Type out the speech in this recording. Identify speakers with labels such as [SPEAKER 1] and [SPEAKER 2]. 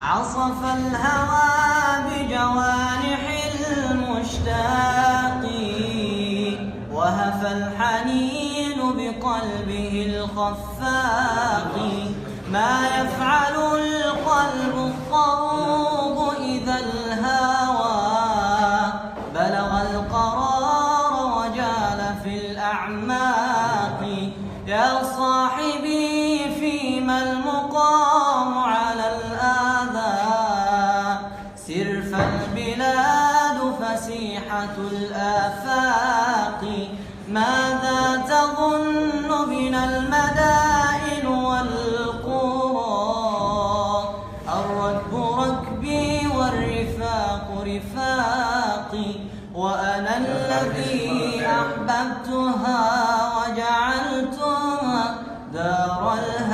[SPEAKER 1] عصف الهوى بجوانح المشتاق، وهف الحنين بقلبه الخفاق. ما يفعل القلب الطروب إذا الهوى بلغ القرار وجال في الأعماق. يا صاحبي فيما المقام على الآذى، سر فالبلاد فسيحة الآفاق. ماذا تظن بنا المدائن والقرى؟ الركب ركبي والرفاق رفاقي، وأنا الذي أحببتها وجعلتها دار الهوى.